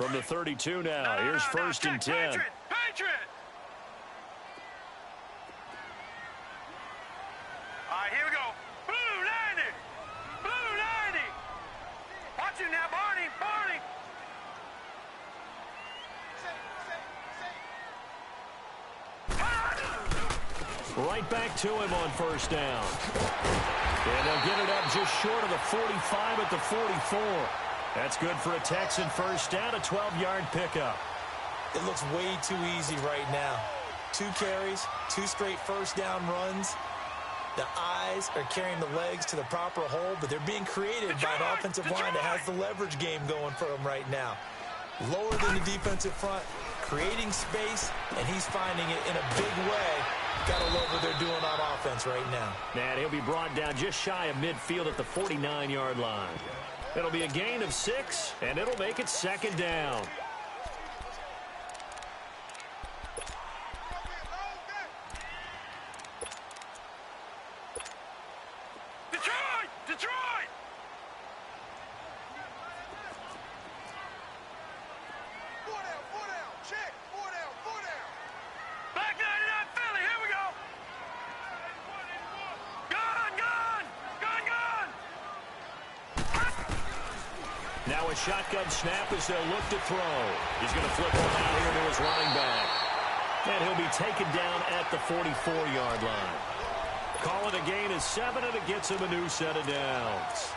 From the 32 now, here's first and 10. Patriot! All right, here we go. Blue 90! Blue 90! Watch it now, Barney! Right back to him on first down. And they'll get it up just short of the 45 at the 44. That's good for a Texan first down, a 12-yard pickup. It looks way too easy right now. 2 carries, 2 straight first down runs. The eyes are carrying the legs to the proper hole, but they're being created by an offensive line that has the leverage game going for them right now. Lower than the defensive front, creating space, and he's finding it in a big way. Gotta love what they're doing on offense right now. And he'll be brought down just shy of midfield at the 49-yard line. It'll be a gain of 6, and it'll make it second down. Detroit! Four down, check. Four down. Back 99 Philly, here we go. Gun. Now a shotgun snap as they'll look to throw. He's going to flip one out here to his running back. And he'll be taken down at the 44-yard line. Call it a gain of 7, and it gets him a new set of downs.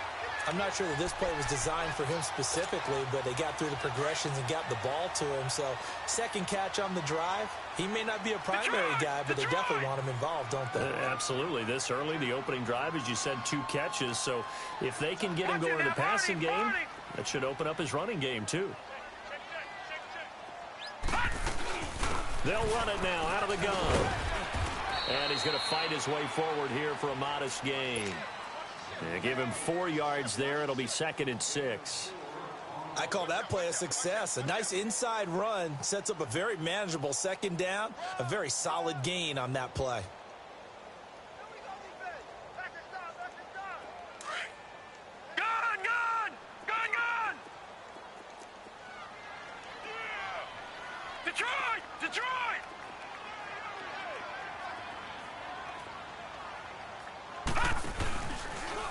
I'm not sure that this play was designed for him specifically, but they got through the progressions and got the ball to him. So, second catch on the drive. He may not be a primary guy, but they definitely want him involved, don't they? Absolutely. This early, the opening drive, as you said, 2 catches. So, if they can get him going in the passing game, that should open up his running game, too. They'll run it now out of the gun. And he's going to fight his way forward here for a modest gain. They give him 4 yards there. It'll be second and 6. I call that play a success. A nice inside run sets up a very manageable second down. A very solid gain on that play. Gun! Detroit!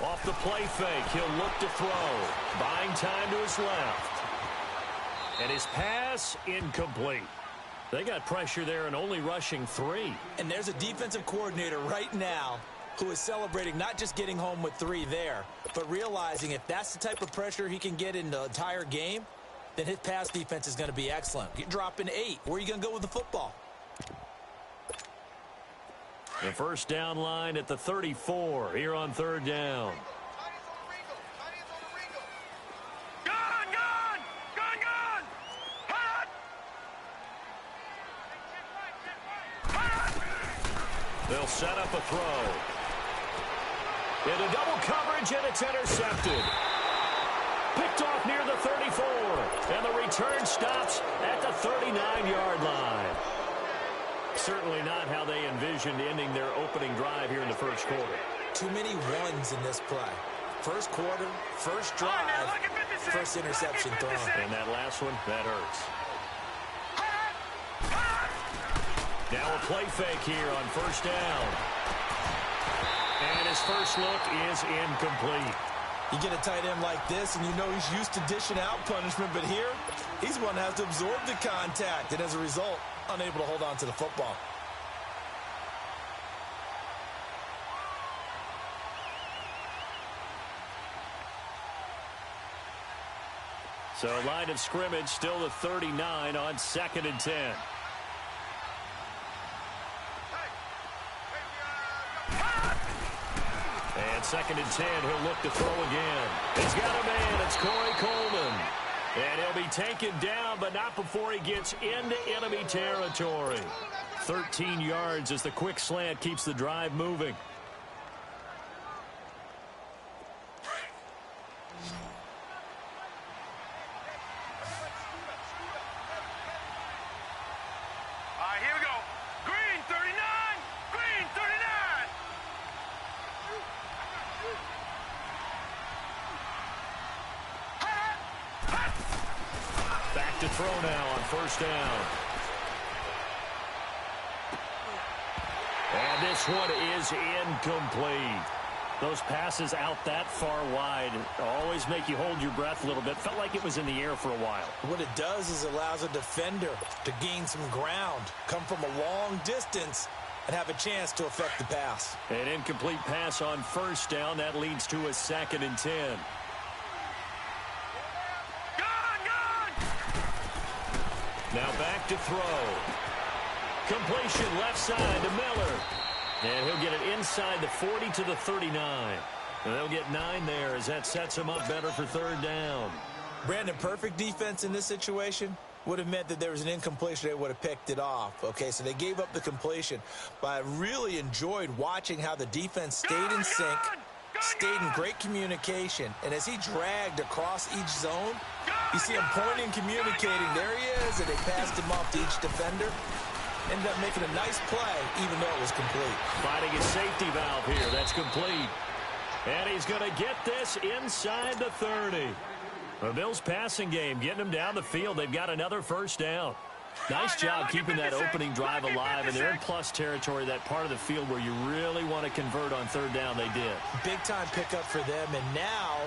Off the play fake, he'll look to throw. Buying time to his left. And his pass incomplete. They got pressure there and only rushing 3. And there's a defensive coordinator right now who is celebrating not just getting home with 3 there, but realizing if that's the type of pressure he can get in the entire game, then his pass defense is going to be excellent. You're dropping 8. Where are you going to go with the football? The first down line at the 34 here on third down. They'll set up a throw. Into double coverage, and it's intercepted. Picked off near the 34. And the return stops at the 39-yard line. Certainly not how they envisioned ending their opening drive here in the first quarter. Too many ones in this play. First quarter, first drive, first interception thrown. And that last one, that hurts. Now a play fake here on first down. And his first look is incomplete. You get a tight end like this, and you know he's used to dishing out punishment, but here, he's one that has to absorb the contact, and as a result, unable to hold on to the football. So line of scrimmage still the 39 on 2nd and 10. And 2nd and 10, he'll look to throw again. He's got a man, it's Corey Coleman. And he'll be taken down, but not before he gets into enemy territory. 13 yards as the quick slant keeps the drive moving. All right, here we go. Green 39. Green 39. Back to throw now on first down. And this one is incomplete. Those passes out that far wide always make you hold your breath a little bit. Felt like it was in the air for a while. What it does is allows a defender to gain some ground, come from a long distance, and have a chance to affect the pass. An incomplete pass on first down. That leads to a 2nd and 10. Now back to throw. Completion left side to Miller. And he'll get it inside the 40 to the 39. And they'll get 9 there as that sets him up better for 3rd down. Brandon, perfect defense in this situation would have meant that there was an incompletion. They would have picked it off. Okay, so they gave up the completion. But I really enjoyed watching how the defense stayed in sync, stayed in great communication. And as he dragged across each zone, you see him pointing, communicating. There he is, and they passed him off to each defender. Ended up making a nice play, even though it was complete. Finding a safety valve here. That's complete. And he's going to get this inside the 30. The Bills' passing game, getting them down the field. They've got another first down. Nice job keeping that opening drive alive, and they're in plus territory, that part of the field where you really want to convert on 3rd down. They did. Big-time pickup for them, and now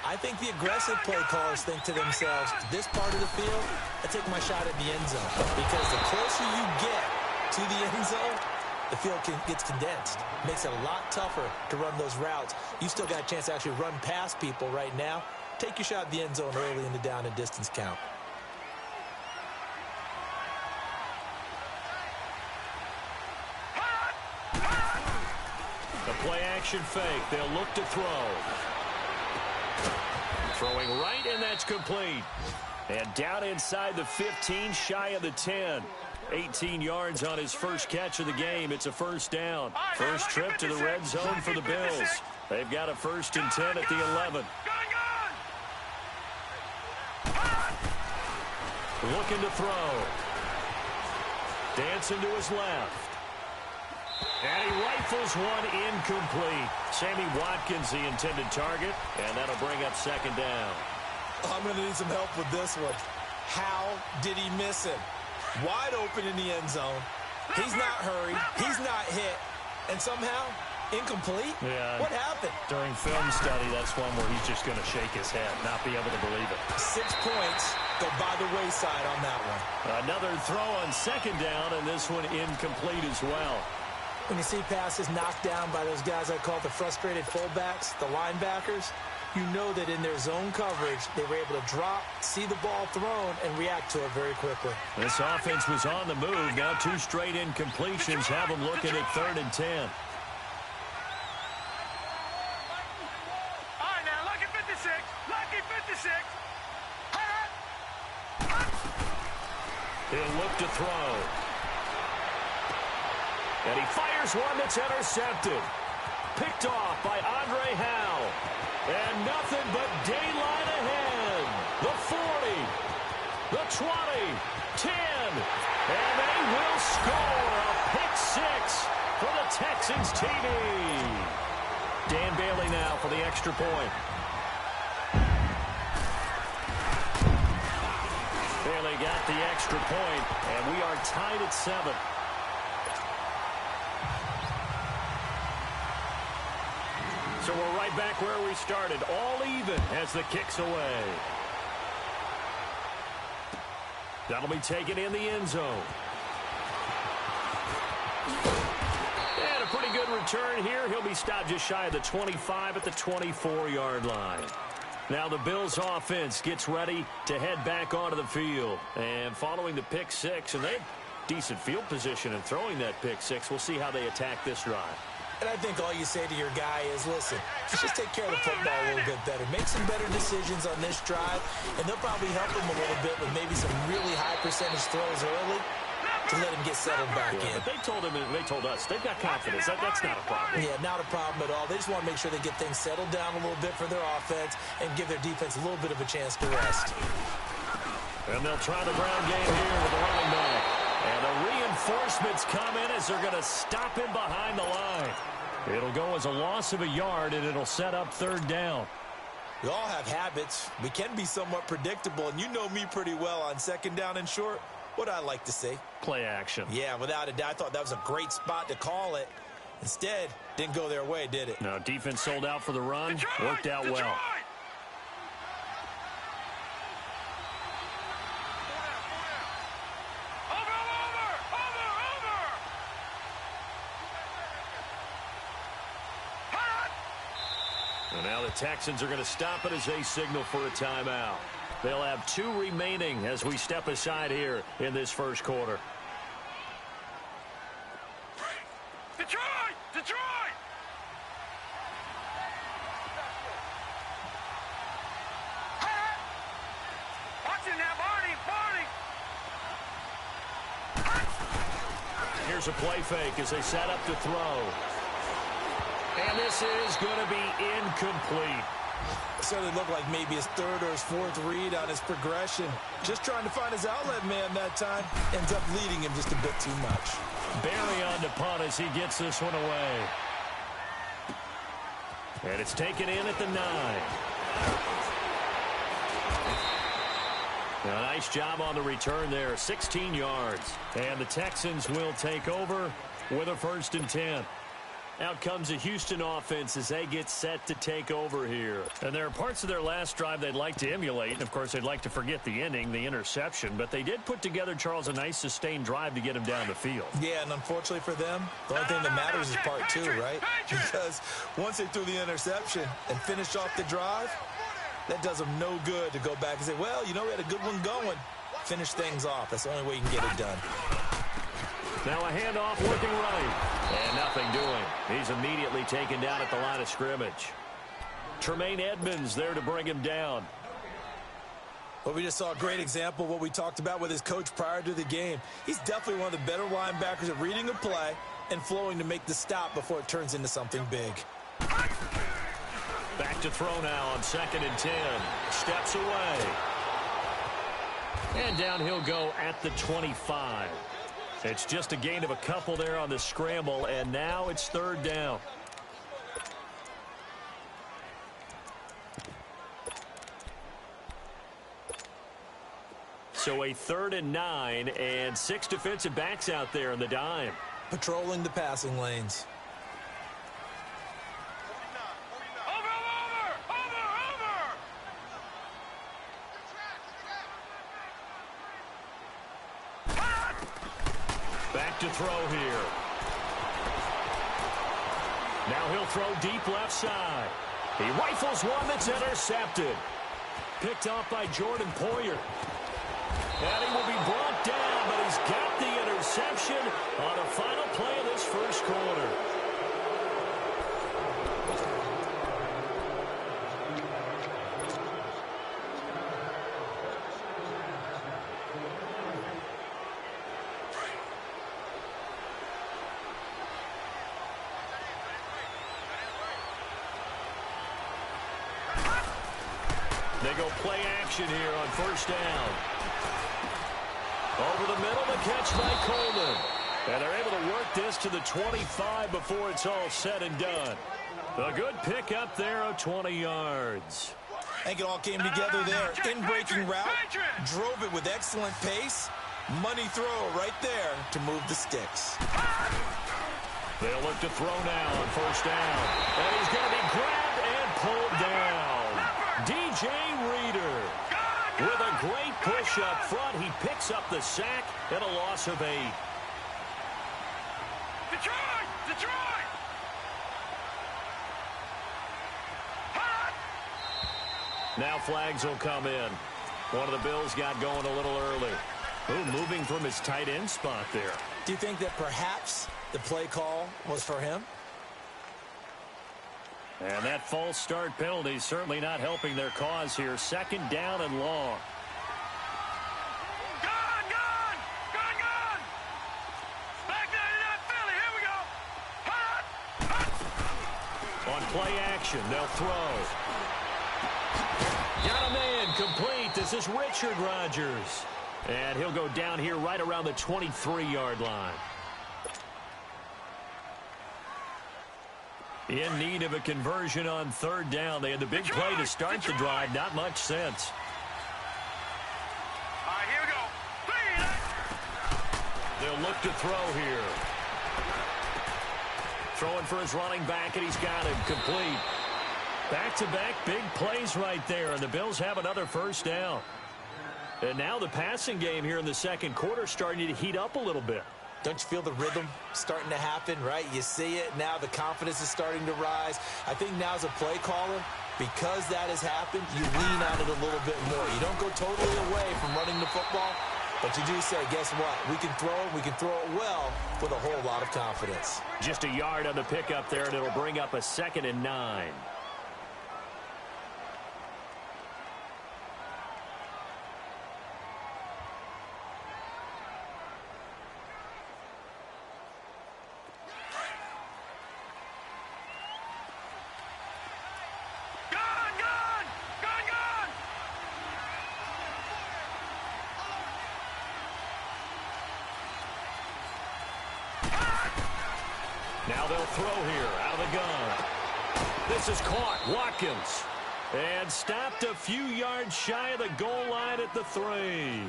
I think the aggressive play callers think to themselves, this part of the field, I take my shot at the end zone. Because the closer you get to the end zone, the field gets condensed. Makes it a lot tougher to run those routes. You still got a chance to actually run past people right now. Take your shot at the end zone early in the down and distance count. The play action fake. They'll look to throw. Throwing right, and that's complete. And down inside the 15, shy of the 10. 18 yards on his first catch of the game. It's a first down. First trip to the red zone for the Bills. They've got a 1st and 10 at the 11. Looking to throw. Dancing to his left. And he rifles one incomplete. Sammy Watkins, the intended target, and that'll bring up 2nd down. I'm going to need some help with this one. How did he miss him? Wide open in the end zone. He's not hurried. He's not hit. And somehow, incomplete? Yeah. What happened? During film study, that's one where he's just going to shake his head, not be able to believe it. 6 points go by the wayside on that one. Another throw on 2nd down, and this one incomplete as well. When you see passes knocked down by those guys I call the frustrated fullbacks, the linebackers, you know that in their zone coverage, they were able to drop, see the ball thrown, and react to it very quickly. This offense was on the move. Now 2 straight incompletions have them looking at 3rd and 10. All right, now, lucky 56. Lucky 56. He'll look to throw. And he fires one that's intercepted. Picked off by Andre Howe. And nothing but daylight ahead. The 40, the 20, 10. And they will score a pick 6 for the Texans TV. Dan Bailey now for the extra point. Bailey got the extra point, and we are tied at 7. So we're right back where we started, all even as the kick's away. That'll be taken in the end zone. And a pretty good return here. He'll be stopped just shy of the 25 at the 24-yard line. Now the Bills offense gets ready to head back onto the field. And following the pick 6, and they have decent field position in throwing that pick 6. We'll see how they attack this drive. And I think all you say to your guy is, listen, just take care of the football a little bit better. Make some better decisions on this drive, and they'll probably help him a little bit with maybe some really high percentage throws early to let him get settled back in. But they told him, and they told us, they've got confidence. That's not a problem. Yeah, not a problem at all. They just want to make sure they get things settled down a little bit for their offense and give their defense a little bit of a chance to rest. And they'll try the ground game here with the running back. And the reinforcements come in as they're going to stop him behind the line. It'll go as a loss of a yard, and it'll set up 3rd down. We all have habits. We can be somewhat predictable, and you know me pretty well on second down and short. What I like to say? Play action. Yeah, without a doubt. I thought that was a great spot to call it. Instead, didn't go their way, did it? No, defense sold out for the run. Worked out well. And now the Texans are going to stop it as they signal for a timeout. They'll have 2 remaining as we step aside here in this first quarter. Detroit! Detroit! Watch it now, Barney! Barney! Here's a play fake as they set up to throw. And this is going to be incomplete. It certainly looked like maybe his third or his fourth read on his progression. Just trying to find his outlet man that time. Ends up leading him just a bit too much. Barely on to punt as he gets this one away. And it's taken in at the 9. A nice job on the return there. 16 yards. And the Texans will take over with a 1st and 10. Out comes the Houston offense as they get set to take over here. And there are parts of their last drive they'd like to emulate. And, of course, they'd like to forget the ending, the interception. But they did put together, Charles, a nice sustained drive to get him down the field. Yeah, and unfortunately for them, the only thing that matters is part 2, right? Because once they threw the interception and finished off the drive, that does them no good to go back and say, well, you know, we had a good one going. Finish things off. That's the only way you can get it done. Now a handoff working right. And nothing doing. He's immediately taken down at the line of scrimmage. Tremaine Edmonds there to bring him down. Well, we just saw a great example of what we talked about with his coach prior to the game. He's definitely one of the better linebackers at reading a play and flowing to make the stop before it turns into something big. Back to throw now on 2nd and 10. Steps away. And down he'll go at the 25. It's just a gain of a couple there on the scramble, and now it's 3rd down. So a 3rd and 9, and 6 defensive backs out there in the dime. Patrolling the passing lanes. Back to throw here. Now he'll throw deep left side. He rifles one that's intercepted. Picked off by Jordan Poyer. And he will be brought down, but he's got the interception on the final play of this first quarter. They go play action here on 1st down. Over the middle, the catch by Coleman. And they're able to work this to the 25 before it's all said and done. A good pick up there of 20 yards. I think it all came together there. In-breaking route, drove it with excellent pace. Money throw right there to move the sticks. They'll look to throw now on 1st down. And he's going to be grabbed and pulled down. DJ Reader with a great push up front. He picks up the sack and a loss of 8. Detroit! Detroit! Now flags will come in. One of the Bills got going a little early. Ooh, moving from his tight end spot there. Do you think that perhaps the play call was for him? And that false start penalty is certainly not helping their cause here. 2nd down and long. Gone! Back 99 Philly, here we go! On play action, they'll throw. Got a man complete. This is Richard Rodgers. And he'll go down here right around the 23-yard line. In need of a conversion on third down. They had the big play to start the drive. Not much sense. All right, here we go. They'll look to throw here. Throwing for his running back, and he's got him complete. Back-to-back big plays right there, and the Bills have another first down. And now the passing game here in the second quarter starting to heat up a little bit. Don't you feel the rhythm starting to happen, right? You see it. Now the confidence is starting to rise. I think now as a play caller, because that has happened, you lean on it a little bit more. You don't go totally away from running the football, but you do say, guess what? We can throw it. We can throw it well with a whole lot of confidence. Just a yard on the pickup there, and it'll bring up a 2nd and 9. Now they'll throw here out of the gun. This is caught. Watkins. And stopped a few yards shy of the goal line at the 3.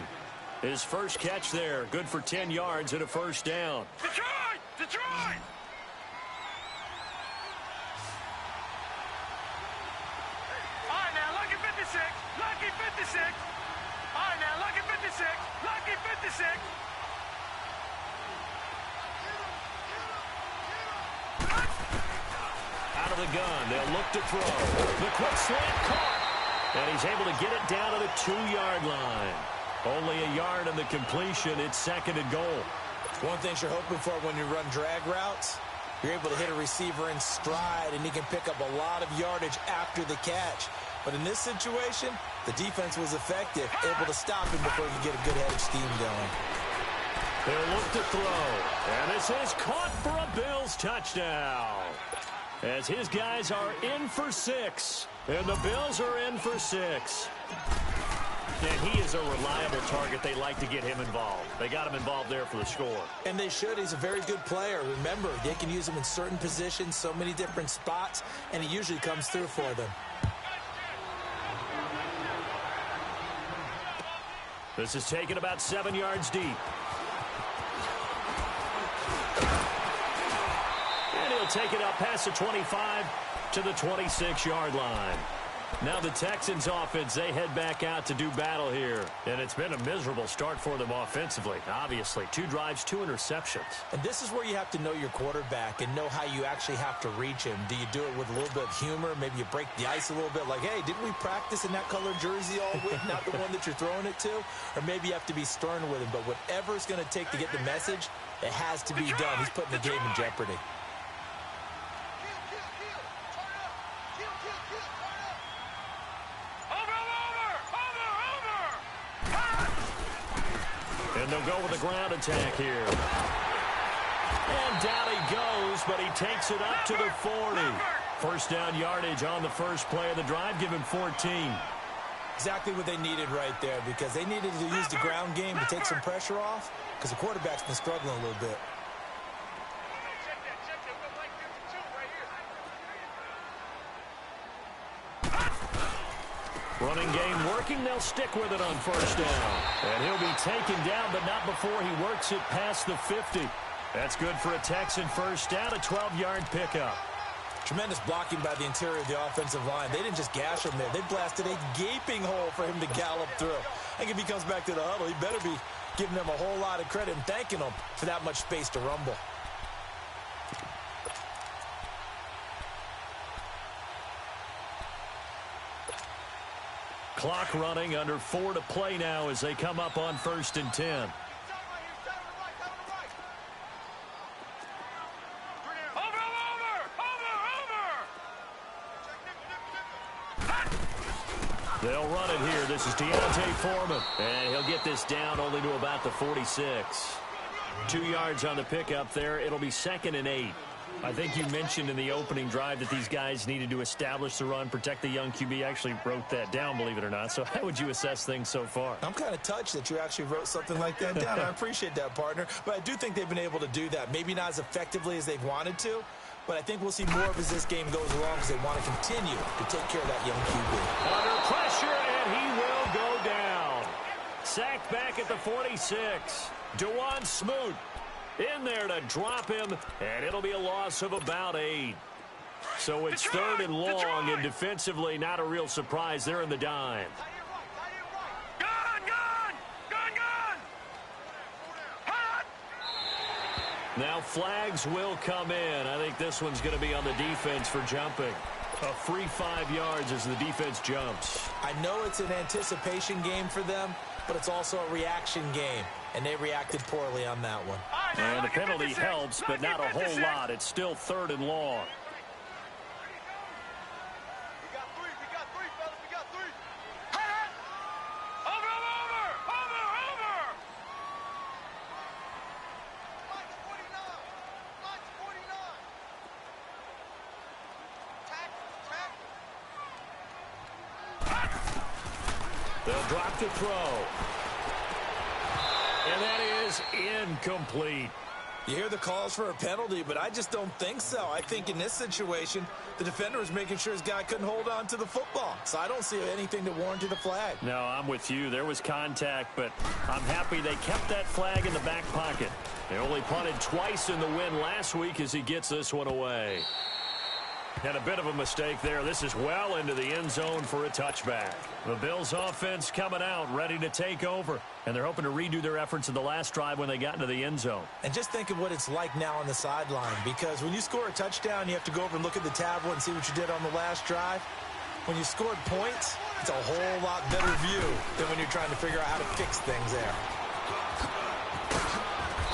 His first catch there. Good for 10 yards and a first down. Detroit! Detroit! All right, now, lucky 56. Lucky 56. All right, now, lucky 56. Lucky 56. Out of the gun, they'll look to throw. The quick slant caught. And he's able to get it down to the 2-yard line. Only a yard on the completion. It's 2nd and goal. One thing you're hoping for when you run drag routes, you're able to hit a receiver in stride, and he can pick up a lot of yardage after the catch. But in this situation, the defense was effective, able to stop him before he could get a good head of steam going. They'll look to throw. And this is caught for a Bills touchdown. As his guys are in for 6. And the Bills are in for 6. And he is a reliable target. They like to get him involved. They got him involved there for the score. And they should. He's a very good player. Remember, they can use him in certain positions, so many different spots, and he usually comes through for them. This is taken about 7 yards deep. And he'll take it up past the 25 to the 26-yard line. Now the Texans offense, they head back out to do battle here. And it's been a miserable start for them offensively, obviously. 2 drives, 2 interceptions. And this is where you have to know your quarterback and know how you actually have to reach him. Do you do it with a little bit of humor? Maybe you break the ice a little bit like, hey, didn't we practice in that color jersey all week, not the one that you're throwing it to? Or maybe you have to be stern with him. But whatever it's going to take to get the message, it has to be done. He's putting the game in jeopardy. And they'll go with a ground attack here. And down he goes, but he takes it up to the 40. First down yardage on the first play of the drive, give him 14. Exactly what they needed right there, because they needed to use the ground game to take some pressure off, because the quarterback's been struggling a little bit. Running game working. They'll stick with it on first down. And he'll be taken down, but not before he works it past the 50. That's good for a Texan first down, a 12-yard pickup. Tremendous blocking by the interior of the offensive line. They didn't just gash him there. They blasted a gaping hole for him to gallop through. I think if he comes back to the huddle, he better be giving them a whole lot of credit and thanking them for that much space to rumble. Clock running, under 4 to play now as they come up on 1st and 10. They'll run it here. This is Deontay Foreman. And he'll get this down only to about the 46. 2 yards on the pickup there. It'll be 2nd and 8. I think you mentioned in the opening drive that these guys needed to establish the run, protect the young QB. Actually wrote that down, believe it or not. So how would you assess things so far? I'm kind of touched that you actually wrote something like that down. I appreciate that, partner. But I do think they've been able to do that. Maybe not as effectively as they've wanted to, but I think we'll see more of as this game goes along because they want to continue to take care of that young QB. Under pressure, and he will go down. Sacked back at the 46. DeJuan Smoot in there to drop him, and it'll be a loss of about 8. So it's third and long, and defensively not a real surprise. They're in the dime. Now flags will come in. I think this one's going to be on the defense for jumping. A free 5 yards as the defense jumps. I know it's an anticipation game for them, but it's also a reaction game, and they reacted poorly on that one. And the penalty helps, but not a whole lot. It's still third and long. They'll drop to throw. And that is incomplete. You hear the calls for a penalty, but I just don't think so. I think in this situation, the defender was making sure his guy couldn't hold on to the football. So I don't see anything to warrant a flag. No, I'm with you. There was contact, but I'm happy they kept that flag in the back pocket. They only punted twice in the win last week as he gets this one away. And a bit of a mistake there. This is well into the end zone for a touchback. The Bills offense coming out, ready to take over. And they're hoping to redo their efforts in the last drive when they got into the end zone. And just think of what it's like now on the sideline. Because when you score a touchdown, you have to go over and look at the tablet and see what you did on the last drive. When you scored points, it's a whole lot better view than when you're trying to figure out how to fix things there.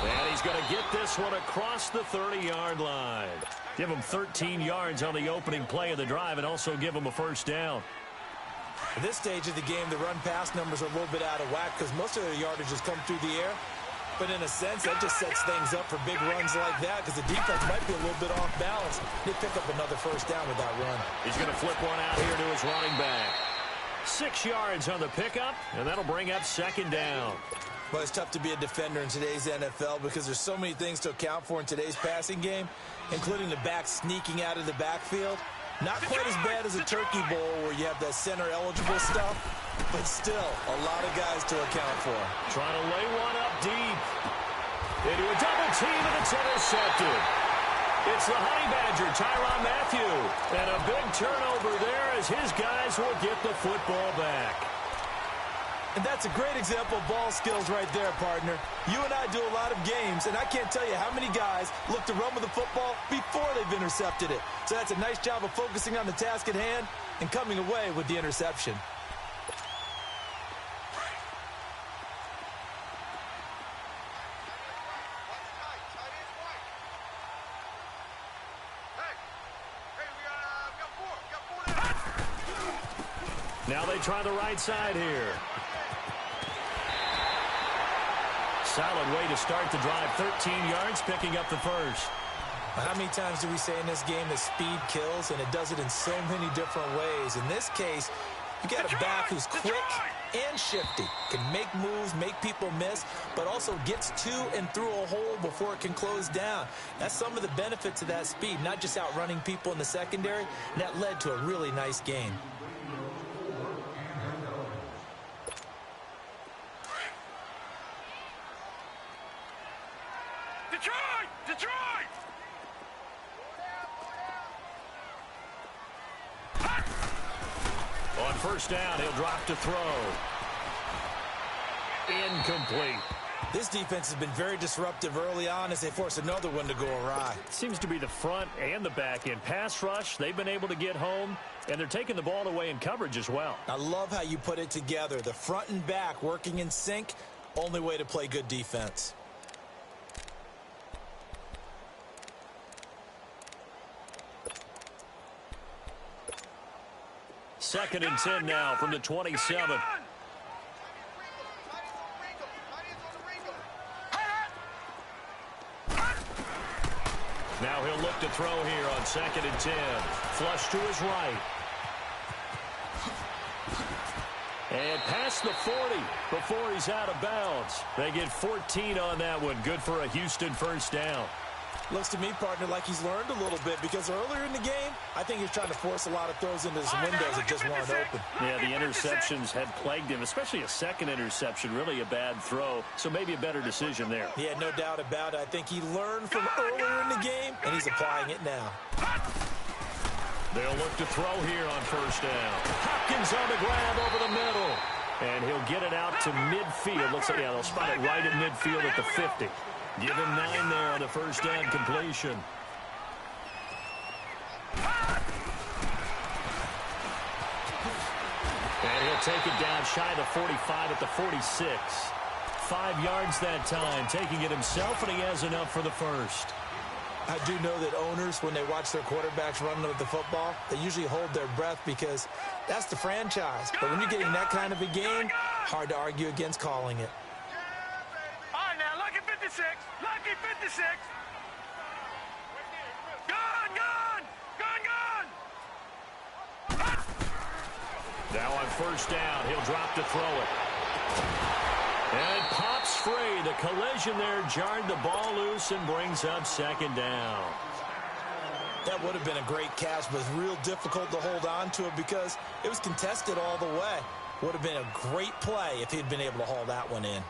And he's going to get this one across the 30-yard line. Give him 13 yards on the opening play of the drive and also give him a first down. At this stage of the game, the run-pass numbers are a little bit out of whack because most of their yardage has come through the air. But in a sense, that just sets things up for big runs like that because the defense might be a little bit off balance. They pick up another first down with that run. He's going to flip one out here to his running back. 6 yards on the pickup, and that'll bring up second down. Well, it's tough to be a defender in today's NFL because there's so many things to account for in today's passing game, including the back sneaking out of the backfield. Not quite as bad as a turkey bowl where you have that center-eligible stuff, but still a lot of guys to account for. Trying to lay one up deep. Into a double team, and it's intercepted. It's the Honey Badger, Tyrann Mathieu. And a big turnover there as his guys will get the football back. And that's a great example of ball skills right there, partner. You and I do a lot of games, and I can't tell you how many guys look to run with the football before they've intercepted it. So that's a nice job of focusing on the task at hand and coming away with the interception. Now they try the right side here. Solid way to start the drive. 13 yards, picking up the first. How many times do we say in this game that speed kills, and it does it in so many different ways? In this case, you got a back who's quick and shifty, can make moves, make people miss, but also gets to and through a hole before it can close down. That's some of the benefits of that speed, not just outrunning people in the secondary. And that led to a really nice game. Detroit! On first down, he'll drop to throw. Incomplete. This defense has been very disruptive early on as they force another one to go awry. Seems to be the front and the back end. Pass rush, they've been able to get home, and they're taking the ball away in coverage as well. I love how you put it together. The front and back working in sync, only way to play good defense. Second and 10 now from the 27. Now he'll look to throw here on second and 10. Flush to his right. And past the 40 before he's out of bounds. They get 14 on that one. Good for a Houston first down. Looks to me, partner, like he's learned a little bit because earlier in the game, I think he's trying to force a lot of throws into some windows that just weren't open. Yeah, the interceptions had plagued him, especially a second interception, really a bad throw, so maybe a better decision there. Yeah, no doubt about it. I think he learned from earlier in the game, and he's applying it now. They'll look to throw here on first down. Hopkins on the grab over the middle. And he'll get it out to midfield. Looks like, yeah, they'll spot it right at midfield at the 50. Give him 9 there on the first down completion. And he'll take it down shy of the 45 at the 46. 5 yards that time, taking it himself, and he has enough for the first. I do know that owners, when they watch their quarterbacks run with the football, they usually hold their breath because that's the franchise. But when you're getting that kind of a game, hard to argue against calling it. All right, now, lucky 56. Lucky 56. Gone, gone. Gone, gone. Now on first down, he'll drop to throw it. And it pops free. The collision there jarred the ball loose and brings up second down. That would have been a great catch, but it's real difficult to hold on to it because it was contested all the way. Would have been a great play if he'd been able to haul that one in.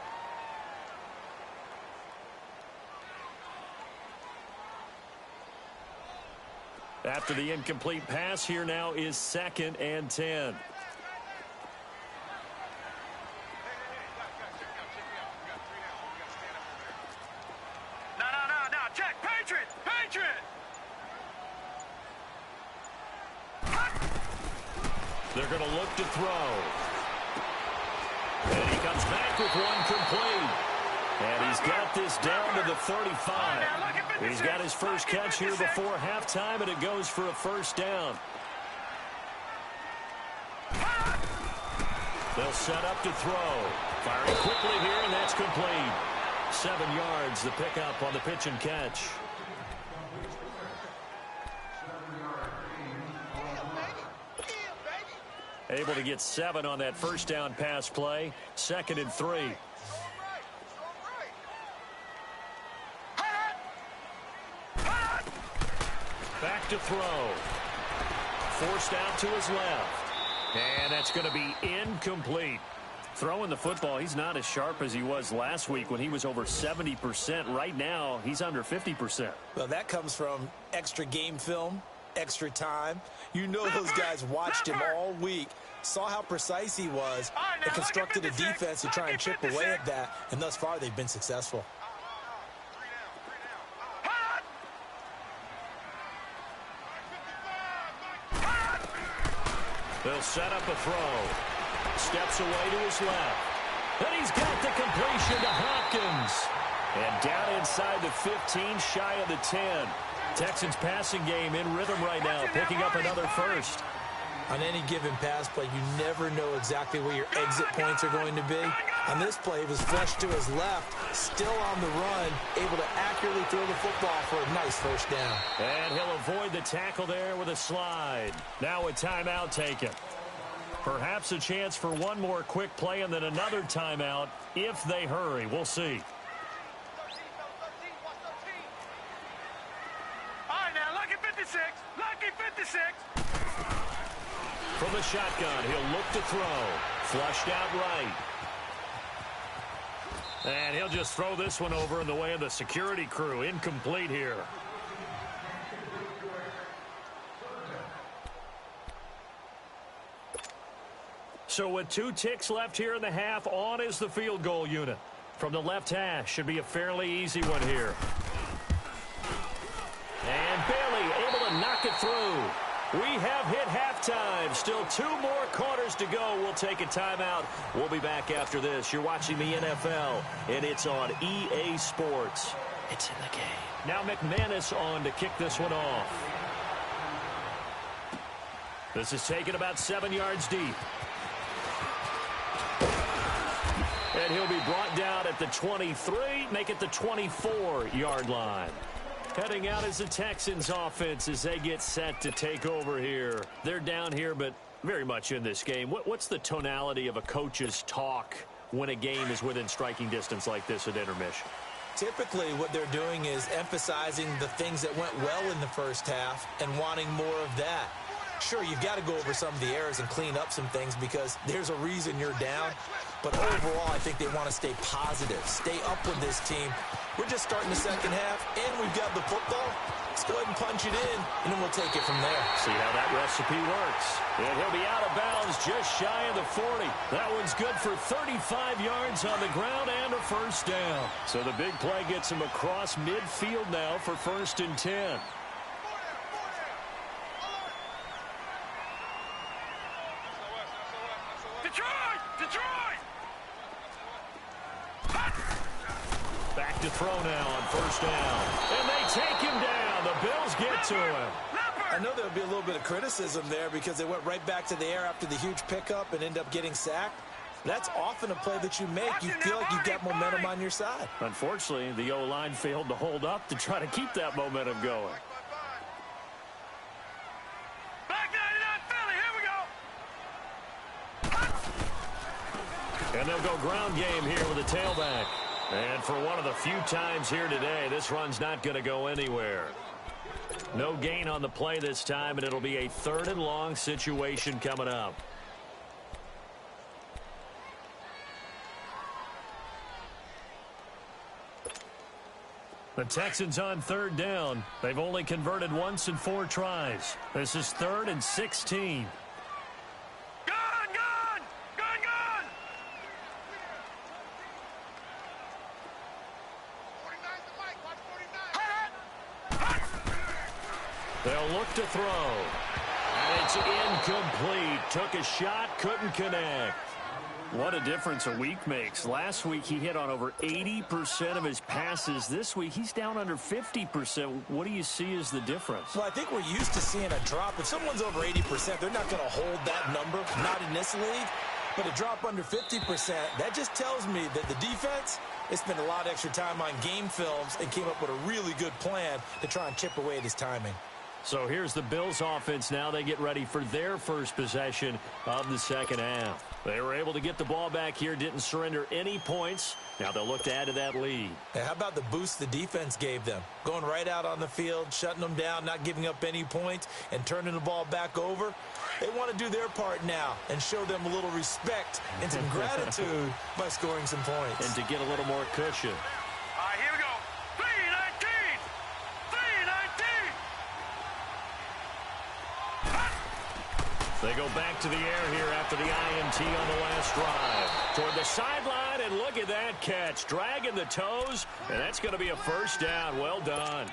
After the incomplete pass, here now is 2nd and 10. They're going to look to throw. And he comes back with one complete. And he's got this down to the 35. He's got his first catch here before halftime, and it goes for a first down. They'll set up to throw. Firing quickly here, and that's complete. 7 yards, the pickup on the pitch and catch. Able to get 7 on that first down pass play. 2nd and 3. Back to throw. Forced out to his left. And that's going to be incomplete. Throwing the football, he's not as sharp as he was last week when he was over 70%. Right now, he's under 50%. Well, that comes from extra game film, extra time. You know those guys watched him all week, saw how precise he was, and constructed a defense to try and chip away at that, and thus far they've been successful. They'll set up a throw. Steps away to his left. And he's got the completion to Hopkins. And down inside the 15, shy of the 10. Texans passing game in rhythm right now, picking up another first. On any given pass play, you never know exactly where your exit points are going to be. On this play, it was flushed to his left, still on the run, able to accurately throw the football for a nice first down. And he'll avoid the tackle there with a slide. Now a timeout taken. Perhaps a chance for one more quick play and then another timeout if they hurry. We'll see. All right, now, lucky 56. Lucky 56. From the shotgun, he'll look to throw. Flushed out right. And he'll just throw this one over in the way of the security crew. Incomplete here. So with 2 ticks left here in the half, on is the field goal unit. From the left hash, should be a fairly easy one here. And Bailey able to knock it through. We have hit halftime. Still 2 more quarters to go. We'll take a timeout. We'll be back after this. You're watching the NFL, and it's on EA Sports. It's in the game. Now McManus on to kick this one off. This is taken about 7 yards deep. And he'll be brought down at the 23, make it the 24-yard line. Heading out is the Texans offense as they get set to take over here. They're down here, but very much in this game. What's the tonality of a coach's talk when a game is within striking distance like this at intermission? Typically, what they're doing is emphasizing the things that went well in the first half and wanting more of that. Sure, you've got to go over some of the errors and clean up some things because there's a reason you're down. But overall, I think they want to stay positive, stay up with this team. We're just starting the second half, and we've got the football. Let's go ahead and punch it in, and then we'll take it from there. See how that recipe works. And he'll be out of bounds just shy of the 40. That one's good for 35 yards on the ground and a first down. So the big play gets him across midfield now for 1st and 10. Detroit! Detroit! Back to throw now on 1st down. And they take him down. The Bills get to him. I know there'll be a little bit of criticism there because they went right back to the air after the huge pickup and end up getting sacked. That's often a play that you make. You feel like you've got momentum on your side. Unfortunately, the O-line failed to hold up to try to keep that momentum going. Back 99 Philly, here we go. And they'll go ground game here with a tailback. And for one of the few times here today, this run's not going to go anywhere. No gain on the play this time, and it'll be a 3rd and long situation coming up. The Texans on 3rd down. They've only converted once in 4 tries. This is 3rd and 16. They'll look to throw. And it's incomplete. Took a shot, couldn't connect. What a difference a week makes. Last week he hit on over 80% of his passes. This week he's down under 50%. What do you see as the difference? Well, I think we're used to seeing a drop. If someone's over 80%, they're not going to hold that number, not in this league. But a drop under 50%, that just tells me that the defense has spent a lot of extra time on game films and came up with a really good plan to try and chip away at his timing. So here's the Bills offense now. They get ready for their first possession of the second half. They were able to get the ball back here, didn't surrender any points. Now they'll look to add to that lead. Hey, how about the boost the defense gave them? Going right out on the field, shutting them down, not giving up any points, and turning the ball back over. They want to do their part now and show them a little respect and some gratitude by scoring some points. And to get a little more cushion. All right, here we go. 319! 319! They go back to the air here after the INT on the last drive. Toward the sideline, and look at that catch. Dragging the toes, and that's going to be a first down. Well done.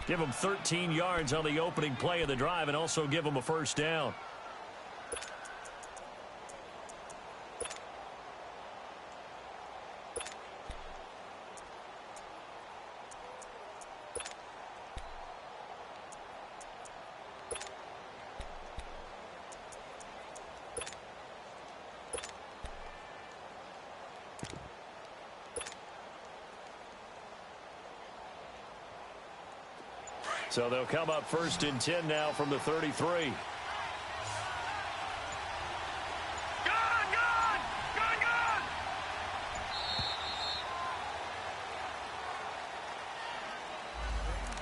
Give them 13 yards on the opening play of the drive and also give them a first down. So they'll come up 1st and 10 now from the 33.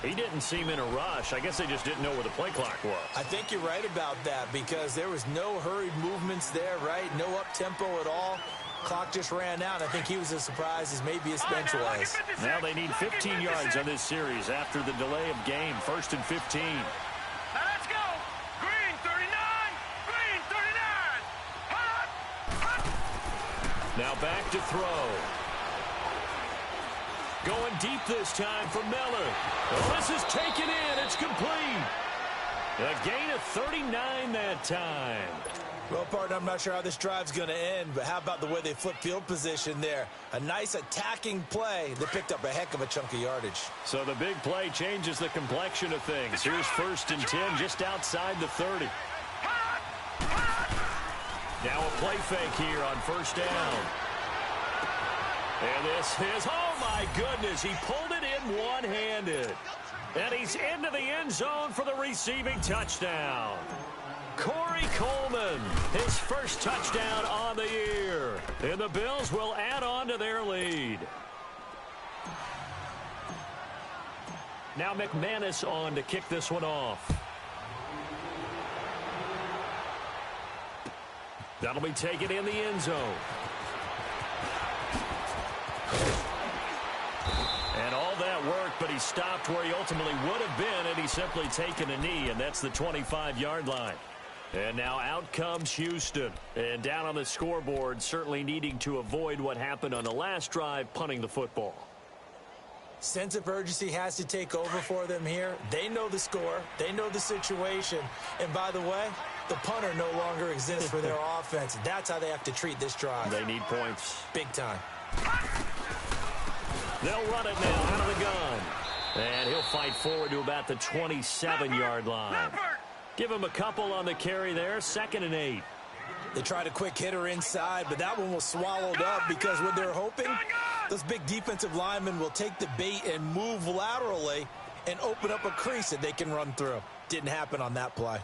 He didn't seem in a rush. I guess they just didn't know where the play clock was. I think you're right about that because there was no hurried movements there, right? No up-tempo at all. Clock just ran out. I think he was as surprised as maybe his bench was. Now they need 15 yards on this series after the delay of game. 1st and 15. Now let's go. Green 39. Green 39. Hot. Hot. Now back to throw. Going deep this time for Miller. Oh, this is taken in. It's complete. A gain of 39 that time. Well, partner, I'm not sure how this drive's going to end, but how about the way they flip field position there? A nice attacking play that picked up a heck of a chunk of yardage. So the big play changes the complexion of things. Here's 1st and 10 just outside the 30. Now a play fake here on 1st down. And this is, oh my goodness, he pulled it in one-handed. And he's into the end zone for the receiving touchdown. Corey Coleman, his first touchdown on the year. And the Bills will add on to their lead. Now McManus on to kick this one off. That'll be taken in the end zone. And all that work, but he stopped where he ultimately would have been had he simply taken a knee, and that's the 25-yard line. And now out comes Houston. And down on the scoreboard, certainly needing to avoid what happened on the last drive, punting the football. Sense of urgency has to take over for them here. They know the score. They know the situation. And by the way, the punter no longer exists for their offense. That's how they have to treat this drive. They need points. Big time. They'll run it now out of the gun. And he'll fight forward to about the 27-yard line. Give him a couple on the carry there. 2nd and 8. They tried a quick hitter inside, but that one was swallowed up because what they're hoping, those big defensive linemen will take the bait and move laterally and open up a crease that they can run through. Didn't happen on that play.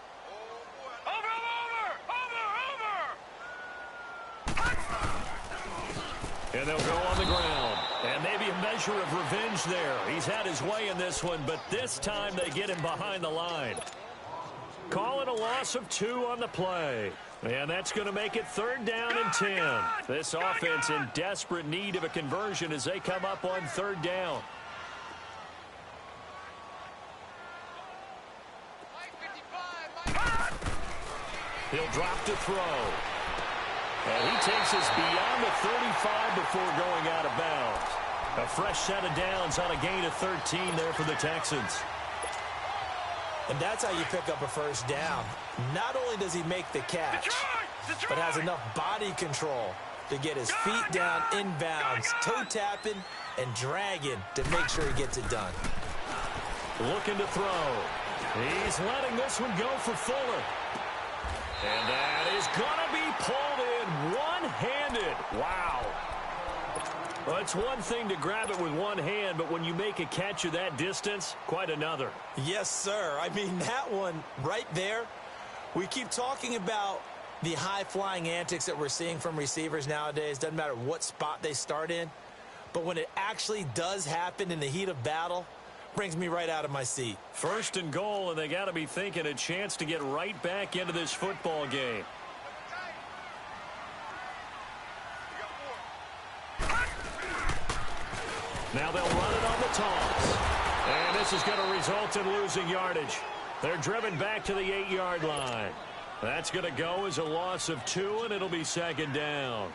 And they'll go on the ground. And maybe a measure of revenge there. He's had his way in this one, but this time they get him behind the line. Call it a loss of 2 on the play. And that's going to make it 3rd down and 10. This offense in desperate need of a conversion as they come up on 3rd down. He'll drop to throw. And he takes us beyond the 35 before going out of bounds. A fresh set of downs on a gain of 13 there for the Texans. And that's how you pick up a 1st down. Not only does he make the catch, but has enough body control to get his feet down inbounds, toe tapping and dragging to make sure he gets it done. Looking to throw. He's letting this one go for Fuller. And that is going to be pulled in one-handed. Wow. Well, it's one thing to grab it with one hand, but when you make a catch of that distance, quite another. Yes, sir. I mean, that one right there, we keep talking about the high-flying antics that we're seeing from receivers nowadays. Doesn't matter what spot they start in. But when it actually does happen in the heat of battle, brings me right out of my seat. 1st and goal, and they got to be thinking a chance to get right back into this football game. Now they'll run it on the toss. And this is going to result in losing yardage. They're driven back to the 8-yard line. That's going to go as a loss of 2, and it'll be 2nd down.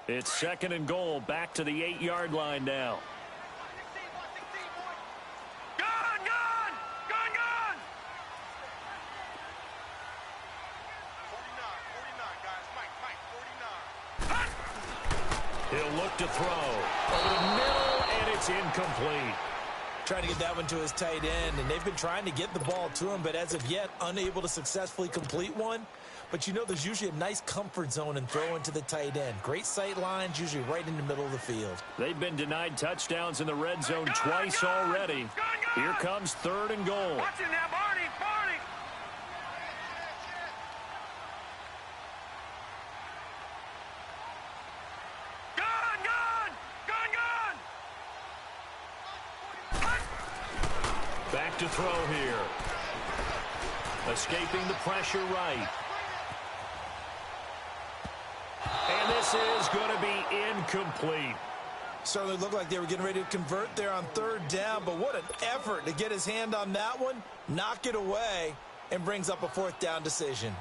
It's 2nd and goal, back to the 8-yard line now. He'll look to throw over the middle, and it's incomplete. Trying to get that one to his tight end, and they've been trying to get the ball to him, but as of yet, unable to successfully complete one. But you know there's usually a nice comfort zone in throwing to the tight end. Great sight lines, usually right in the middle of the field. They've been denied touchdowns in the red zone twice already. Here comes 3rd and goal. Watch it now, Barney, Barney. Back to throw here. Escaping the pressure right. And this is going to be incomplete. Certainly looked like they were getting ready to convert there on 3rd down, but what an effort to get his hand on that one, knock it away, and brings up a 4th down decision.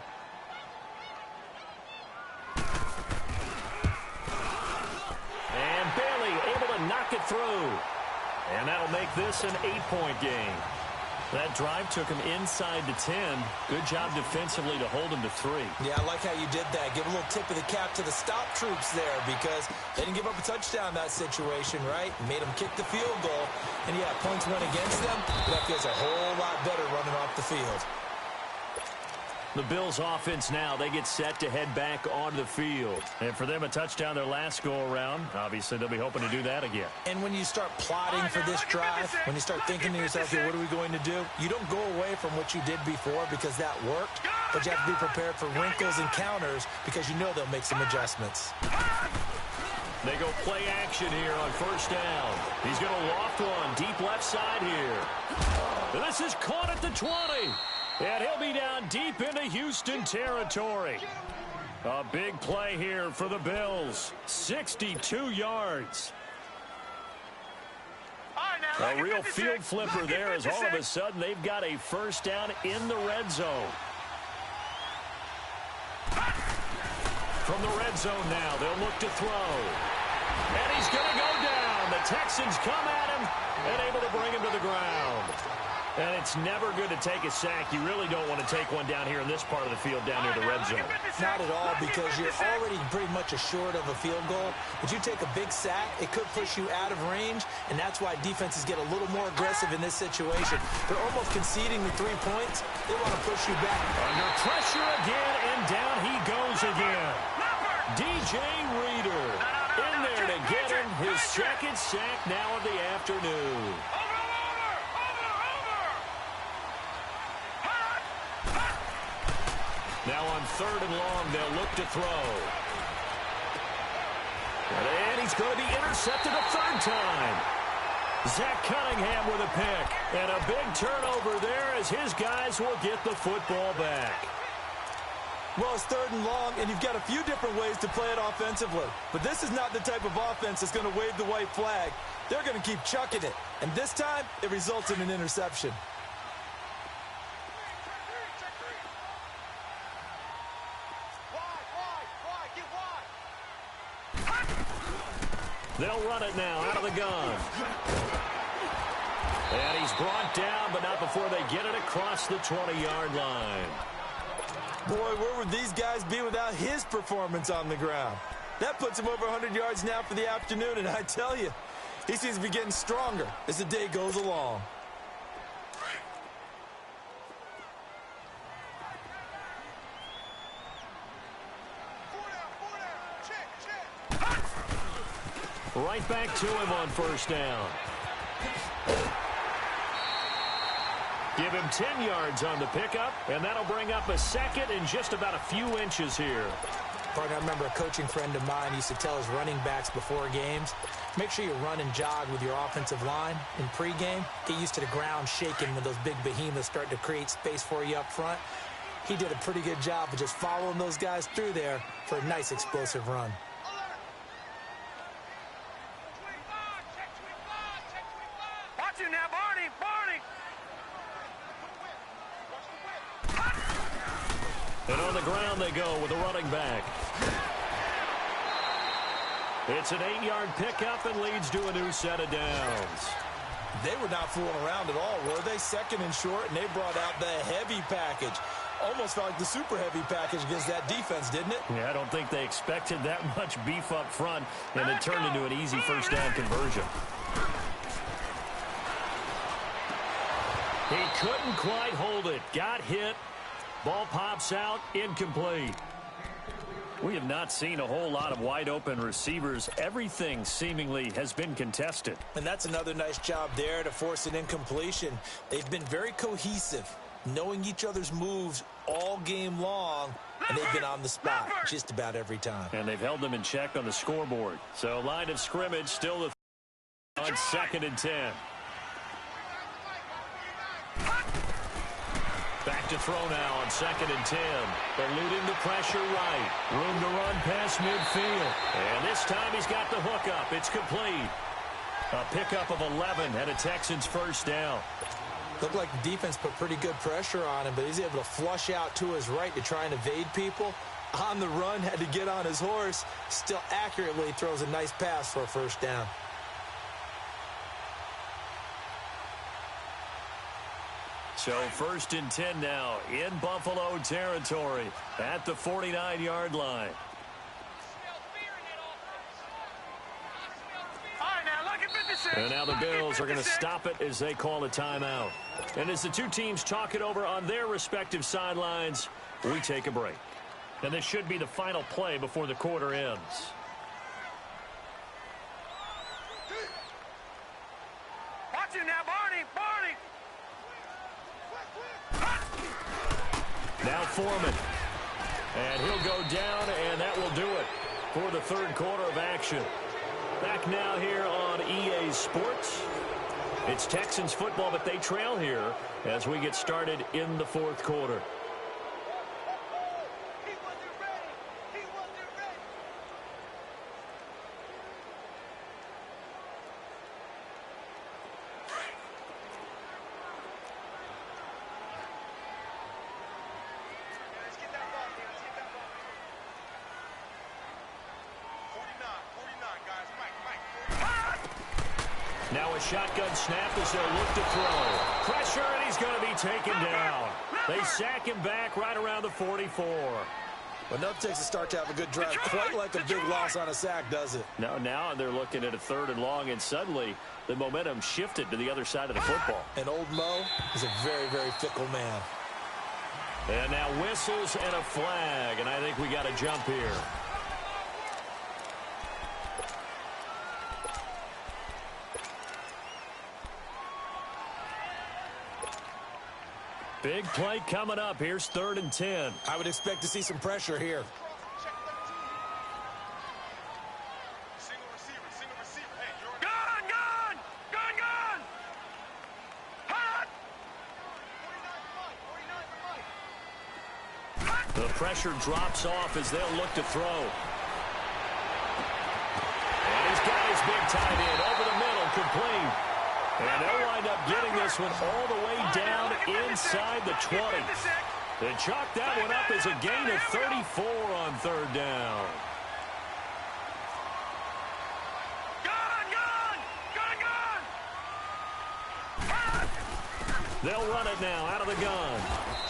And Bailey able to knock it through. And that'll make this an 8-point game. That drive took him inside the 10. Good job defensively to hold him to 3. Yeah, I like how you did that. Give a little tip of the cap to the stop troops there because they didn't give up a touchdown in that situation, right? Made them kick the field goal. And, yeah, points went against them, but that feels a whole lot better running off the field. The Bills offense now, they get set to head back onto the field. And for them, a touchdown their last go-around. Obviously, they'll be hoping to do that again. And when you start plotting for this drive, when you start thinking to yourself, okay, what are we going to do? You don't go away from what you did before because that worked. but you have to be prepared for wrinkles and counters because you know they'll make some adjustments. They go play action here on first down. He's going to loft one deep left side here. And this is caught at the 20. And he'll be down deep into Houston territory. A big play here for the Bills. 62 yards. A real field flipper there as all of a sudden they've got a first down in the red zone. From the red zone now, they'll look to throw. And he's going to go down. The Texans come at him and able to bring him to the ground. And it's never good to take a sack. You really don't want to take one down here in this part of the field down near the red zone. Not at all, because you're already pretty much assured of a field goal. But you take a big sack, it could push you out of range, and that's why defenses get a little more aggressive in this situation. They're almost conceding the 3 points. They want to push you back. Under pressure again, and down he goes again. DJ Reader in there to get him his second sack now of the afternoon. Now on 3rd and long, they'll look to throw. And he's going to be intercepted a 3rd time. Zach Cunningham with a pick. And a big turnover there as his guys will get the football back. Well, it's 3rd and long, and you've got a few different ways to play it offensively. But this is not the type of offense that's going to wave the white flag. They're going to keep chucking it. And this time, it results in an interception. They'll run it now out of the gun. And he's brought down, but not before they get it across the 20-yard line. Boy, where would these guys be without his performance on the ground? That puts him over 100 yards now for the afternoon, and I tell you, he seems to be getting stronger as the day goes along. Right back to him on first down. Give him 10 yards on the pickup, and that'll bring up a second in just about a few inches here. Partner, I remember a coaching friend of mine used to tell his running backs before games, make sure you run and jog with your offensive line in pregame. Get used to the ground shaking when those big behemoths start to create space for you up front. He did a pretty good job of just following those guys through there for a nice explosive run. And on the ground they go with a running back. It's an 8-yard pickup and leads to a new set of downs. They were not fooling around at all, were they? 2nd and short, and they brought out the heavy package. Almost felt like the super heavy package against that defense, didn't it? Yeah, I don't think they expected that much beef up front, and it turned into an easy first down conversion. He couldn't quite hold it. Got hit. Ball pops out, incomplete. We have not seen a whole lot of wide-open receivers. Everything seemingly has been contested. And that's another nice job there to force an incompletion. They've been very cohesive, knowing each other's moves all game long, and they've been on the spot just about every time. And they've held them in check on the scoreboard. So line of scrimmage still on 2nd and 10. Back to throw now on 2nd and 10. Eluding the pressure right. Room to run past midfield. And this time he's got the hook up. It's complete. A pickup of 11 and a Texans first down. Looked like the defense put pretty good pressure on him, but he's able to flush out to his right to try and evade people. On the run, had to get on his horse. Still accurately throws a nice pass for a first down. So 1st and 10 now in Buffalo territory at the 49-yard line. And now the Bills are going to stop it as they call a timeout. And as the two teams talk it over on their respective sidelines, we take a break. And this should be the final play before the quarter ends. Watch him now, Barney! Now Now Foreman. And he'll go down, and that will do it for the third quarter of action. Back now here on EA Sports. It's Texans football, but they trail here as we get started in the fourth quarter. Now a shotgun snap as they'll look to throw. Pressure, and he's going to be taken down. They sack him back right around the 44. Enough takes to start to have a good drive. Quite like a big loss on a sack, does it? No, now they're looking at a 3rd and long, and suddenly the momentum shifted to the other side of the football. And old Mo is a very, very fickle man. And now whistles and a flag, and I think we got a jump here. Big play coming up. Here's 3rd and 10. I would expect to see some pressure here. Single receiver. Hey, gun! Hot! The pressure drops off as they'll look to throw. And he's got his big tight end over the middle, complete. And they'll wind up getting this one all the way down inside the 20. They chalk that one up as a gain of 34 on 3rd down. They'll run it now out of the gun.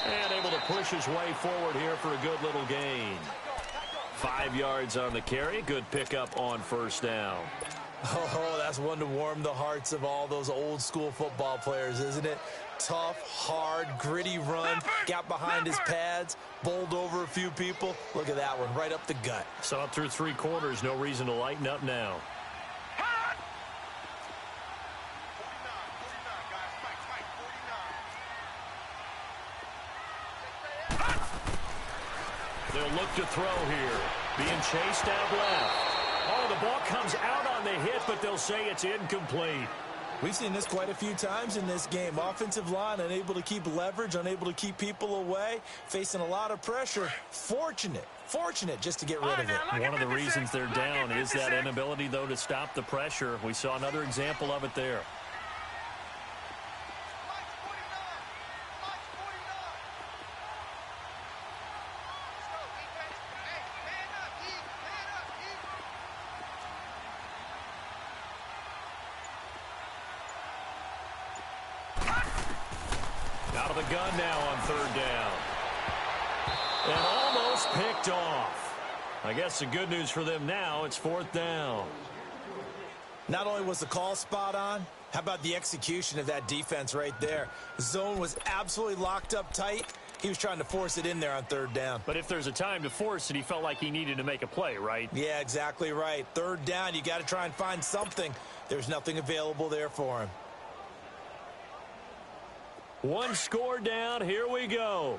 And able to push his way forward here for a good little gain. 5 yards on the carry. Good pickup on 1st down. Oh, that's one to warm the hearts of all those old school football players, isn't it? Tough, hard, gritty run, got behind his pads, bowled over a few people. Look at that one, right up the gut. So up through 3 quarters, no reason to lighten up now. They'll look to throw here. Being chased out left. Oh, the ball comes out on the hit, but they'll say it's incomplete. We've seen this quite a few times in this game. Offensive line unable to keep leverage, unable to keep people away, facing a lot of pressure. Fortunate just to get rid of it. One of the reasons they're down is that inability, though, to stop the pressure. We saw another example of it there. Out of the gun now on 3rd down. And almost picked off. I guess the good news for them now, it's 4th down. Not only was the call spot on, how about the execution of that defense right there? The zone was absolutely locked up tight. He was trying to force it in there on 3rd down. But if there's a time to force it, he felt like he needed to make a play, right? Yeah, exactly right. 3rd down, you got to try and find something. There's nothing available there for him. 1 score down. Here we go.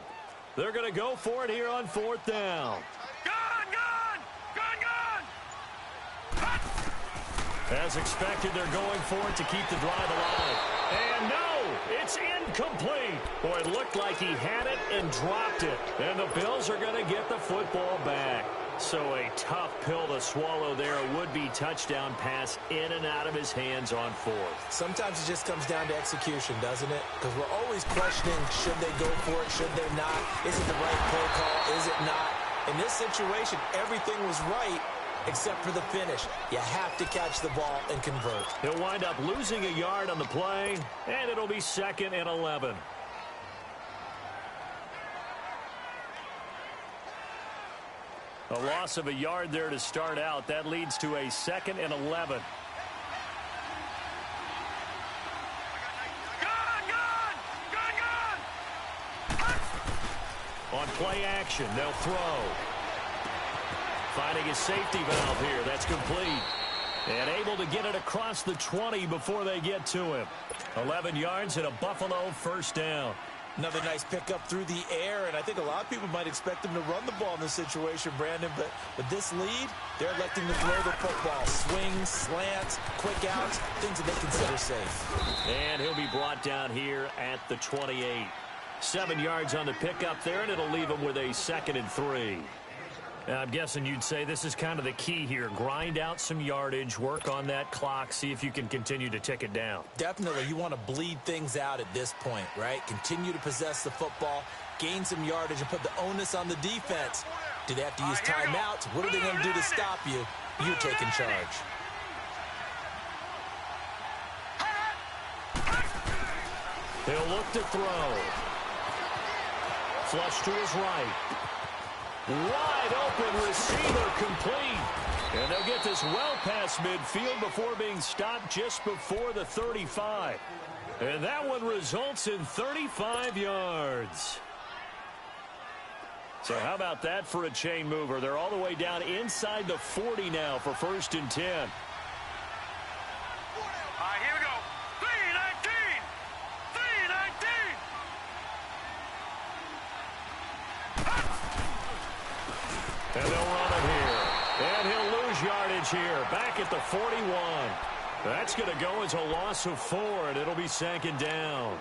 They're going to go for it here on 4th down. As expected, they're going for it to keep the drive alive. And no, it's incomplete. Boy, it looked like he had it and dropped it. And the Bills are going to get the football back. So a tough pill to swallow there. A would-be touchdown pass in and out of his hands on 4th. Sometimes it just comes down to execution, doesn't it? Because we're always questioning, should they go for it, should they not? Is it the right play call, is it not? In this situation, everything was right except for the finish. You have to catch the ball and convert. He'll wind up losing a yard on the play, and it'll be 2nd and 11. A loss of a yard there to start out. That leads to a 2nd and 11. On play action, they'll throw. Finding his safety valve here. That's complete. And able to get it across the 20 before they get to him. 11 yards and a Buffalo 1st down. Another nice pickup through the air, and I think a lot of people might expect them to run the ball in this situation, Brandon, but with this lead, they're electing to throw the football. Swings, slants, quick outs, things that they consider safe. And he'll be brought down here at the 28. 7 yards on the pickup there, and it'll leave him with a 2nd and 3. I'm guessing you'd say this is kind of the key here. Grind out some yardage, work on that clock, see if you can continue to tick it down. Definitely. You want to bleed things out at this point, right? Continue to possess the football, gain some yardage, and put the onus on the defense. Do they have to use timeouts? What are they going to do to stop you? You're taking charge. He'll look to throw. Flush to his right. Wide open receiver complete. And they'll get this well past midfield before being stopped just before the 35. And that one results in 35 yards. So how about that for a chain mover? They're all the way down inside the 40 now for 1st and 10. All right, here we go. 3-19. 3-19. And they'll run it here. And he'll lose yardage here. Back at the 41. That's going to go as a loss of 4, and it'll be 2nd down.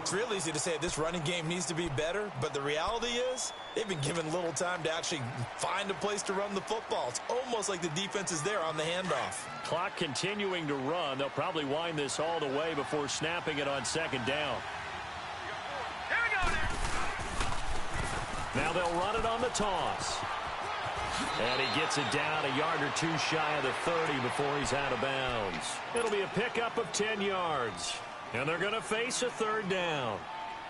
It's real easy to say this running game needs to be better, but the reality is they've been given little time to actually find a place to run the football. It's almost like the defense is there on the handoff. Clock continuing to run. They'll probably wind this all the way before snapping it on 2nd down. Here we go. Now they'll run it on the toss. And he gets it down a yard or 2 shy of the 30 before he's out of bounds. It'll be a pickup of 10 yards. And they're going to face a 3rd down.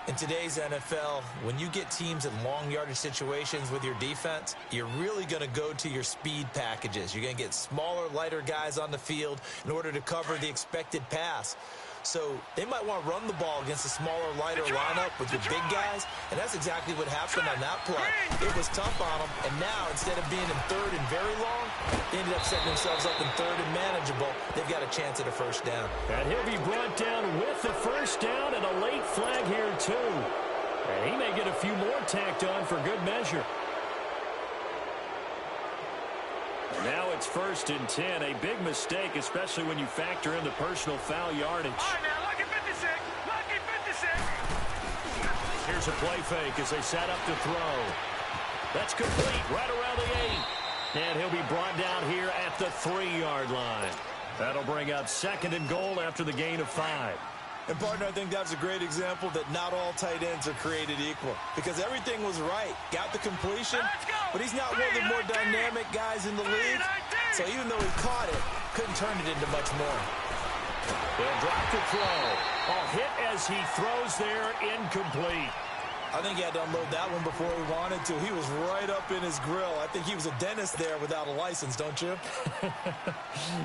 In today's NFL, when you get teams in long yardage situations with your defense, you're really going to go to your speed packages. You're going to get smaller, lighter guys on the field in order to cover the expected pass. So they might want to run the ball against a smaller, lighter lineup with your big guys, and that's exactly what happened on that play. It was tough on them, and now instead of being in 3rd and very long, they ended up setting themselves up in 3rd and manageable. They've got a chance at a 1st down. And he'll be brought down with the 1st down and a late flag here, too. And he may get a few more tacked on for good measure. Now it's 1st and 10. A big mistake, especially when you factor in the personal foul yardage. All right, now, lucky 56. Lucky 56. Here's a play fake as they set up to throw. That's complete right around the 8. And he'll be brought down here at the 3-yard line. That'll bring up 2nd and goal after the gain of 5. And, partner, I think that's a great example that not all tight ends are created equal. Because everything was right. Got the completion, but he's not one of the more dynamic guys in the league. So even though he caught it, couldn't turn it into much more. They'll drop the throw. A hit as he throws there, incomplete. I think he had to unload that one before he wanted to. He was right up in his grill. I think he was a dentist there without a license, don't you?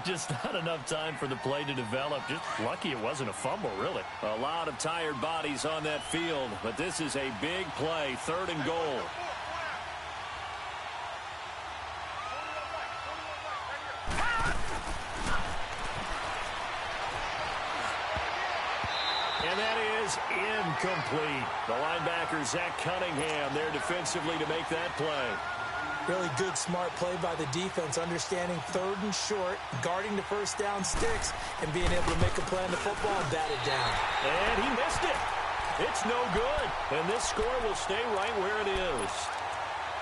Just not enough time for the play to develop. Just lucky it wasn't a fumble, really. A lot of tired bodies on that field, but this is a big play, 3rd and goal. And that is incomplete. The linebacker, Zach Cunningham, there defensively to make that play. Really good, smart play by the defense, understanding 3rd and short, guarding the 1st down sticks, and being able to make a play on the football and bat it down. And he missed it. It's no good. And this score will stay right where it is.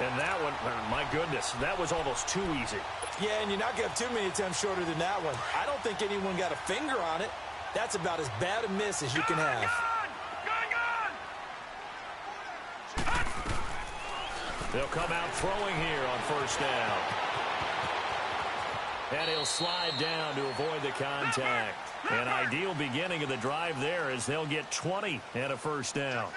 And that one, my goodness, that was almost too easy. Yeah, and you're not going to have too many attempts shorter than that one. I don't think anyone got a finger on it. That's about as bad a miss as you can have. They'll come out throwing here on 1st down. And he'll slide down to avoid the contact. An ideal beginning of the drive there as they'll get 20 and a 1st down.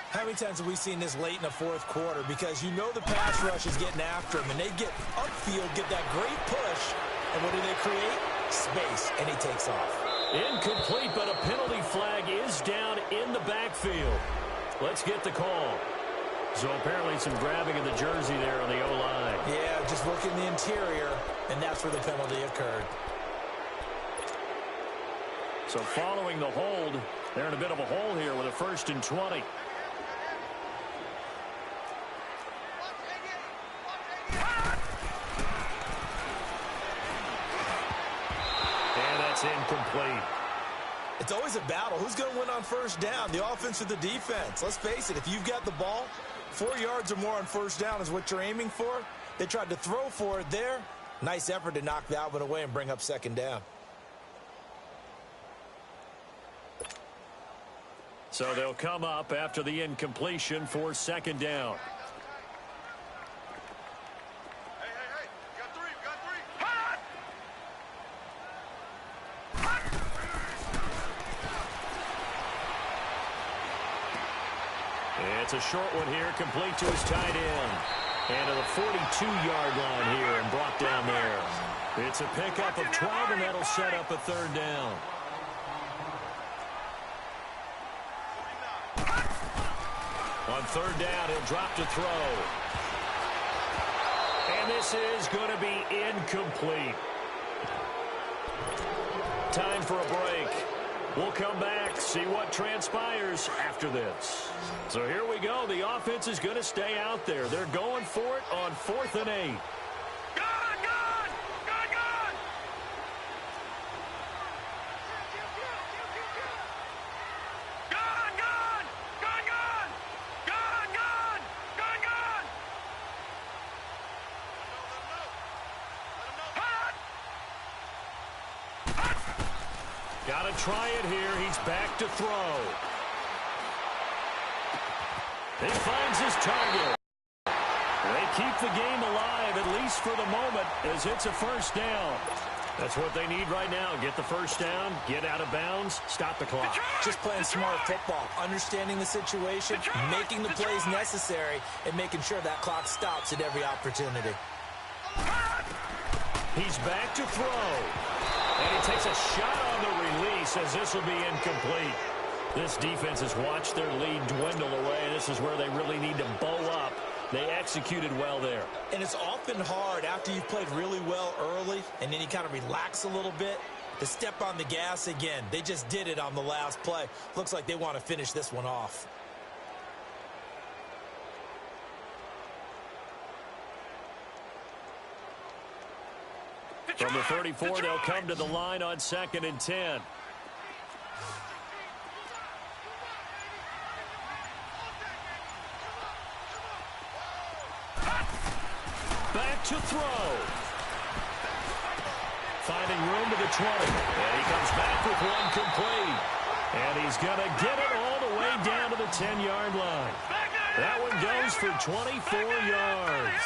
How many times have we seen this late in the 4th quarter? Because you know the pass rush is getting after him, and they get upfield, get that great push, and what do they create? Space, and he takes off. Incomplete, but a penalty flag is down in the backfield. Let's get the call. So apparently some grabbing of the jersey there on the O-line. Yeah, just working the interior, and that's where the penalty occurred. So following the hold, they're in a bit of a hole here with a 1st and 20. it's incomplete. It's always a battle. Who's going to win on first down, the offense or the defense? Let's face it, if you've got the ball, 4 yards or more on first down is what you're aiming for. They tried to throw for it there. Nice effort to knock that one away and bring up second down. So they'll come up after the incompletion for second down. Hey, got three. It's a short one here, complete to his tight end. And to the 42-yard line here and brought down there. It's a pickup of 12, and that'll set up a third down. On third down, he'll drop to throw. And this is going to be incomplete. Time for a break. We'll come back, see what transpires after this. So here we go. The offense is going to stay out there. They're going for it on 4th and 8. Got to try it here. He's back to throw. He finds his target. They keep the game alive, at least for the moment, as it's a first down. That's what they need right now. Get the first down, get out of bounds, stop the clock. Just playing smart football, understanding the situation, making the plays necessary, and making sure that clock stops at every opportunity. He's back to throw. And he takes a shot on the release as this will be incomplete. This defense has watched their lead dwindle away. This is where they really need to bow up. They executed well there. And it's often hard after you've played really well early and then you kind of relax a little bit to step on the gas again. They just did it on the last play. Looks like they want to finish this one off. From the 34, they'll come to the line on 2nd and 10. Back to throw. Finding room to the 20. And he comes back with one complete. And he's going to get it all the way down to the 10-yard line. That one goes for 24 yards.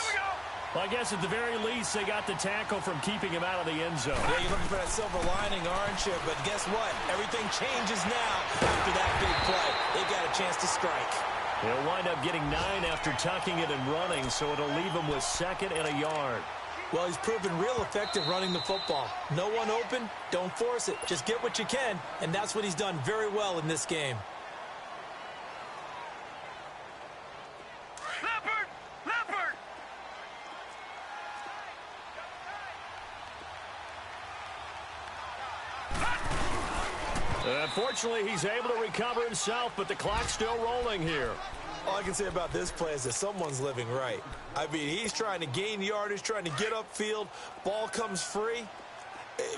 Well, I guess at the very least, they got the tackle from keeping him out of the end zone. Yeah, you're looking for that silver lining, aren't you? But guess what? Everything changes now after that big play. They got a chance to strike. They'll wind up getting 9 after tucking it and running, so it'll leave him with 2nd and a yard. Well, he's proven real effective running the football. No one open, don't force it. Just get what you can, and that's what he's done very well in this game. Unfortunately, he's able to recover himself, but the clock's still rolling here. All I can say about this play is that someone's living right. I mean, he's trying to gain yardage, trying to get upfield. Ball comes free.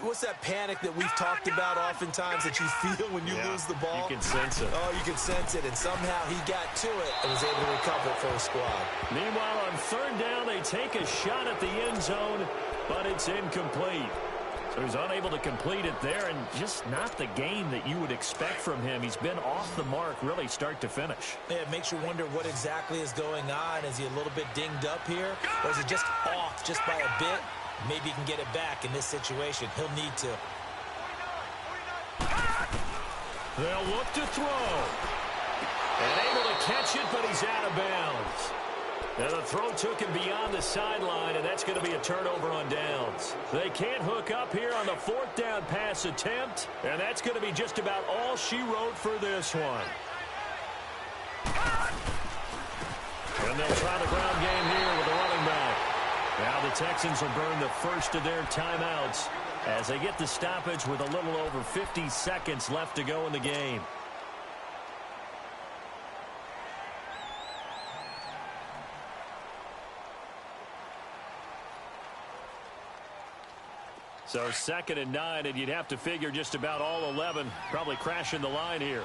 What's that panic that we've talked about oftentimes that you feel when you lose the ball? You can sense it. Oh, you can sense it, and somehow he got to it and was able to recover it for his squad. Meanwhile, on 3rd down, they take a shot at the end zone, but it's incomplete. So he's unable to complete it there, and just not the game that you would expect from him. He's been off the mark really start to finish. Yeah, it makes you wonder what exactly is going on. Is he a little bit dinged up here, or is it just off just by a bit? Maybe he can get it back in this situation. He'll need to. They'll look to throw. And able to catch it, but he's out of bounds. And the throw took him beyond the sideline, and that's going to be a turnover on downs. They can't hook up here on the 4th down pass attempt, and that's going to be just about all she wrote for this one. And they'll try the ground game here with the running back. Now the Texans will burn the first of their timeouts as they get the stoppage with a little over 50 seconds left to go in the game. So 2nd and 9, and you'd have to figure just about all 11 probably crashing the line here.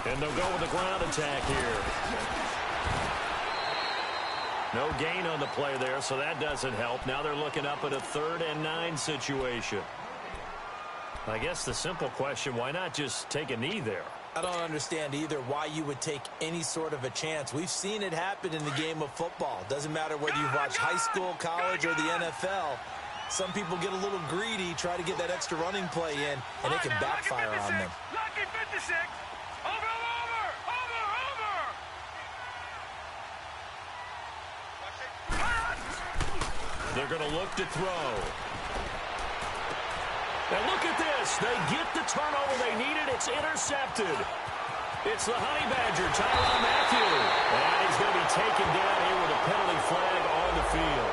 And they'll go with the ground attack here. No gain on the play there, so that doesn't help. Now they're looking up at a 3rd and 9 situation. I guess the simple question, why not just take a knee there? I don't understand either why you would take any sort of a chance. We've seen it happen in the game of football. Doesn't matter whether you've watched high school, college, or the NFL. Some people get a little greedy, try to get that extra running play in, and it can backfire on them. Lucky 56. Over. They're going to look to throw. And look at this. They get the turnover they needed. It's intercepted. It's the Honey Badger, Tyrann Mathieu. And he's going to be taken down here with a penalty flag on the field.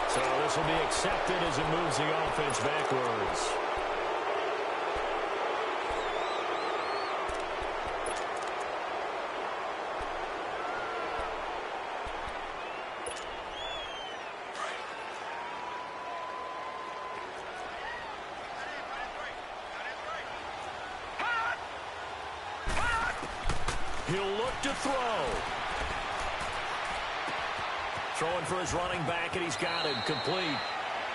So this will be accepted as it moves the offense backwards. He'll look to throw. Throwing for his running back, and he's got it complete.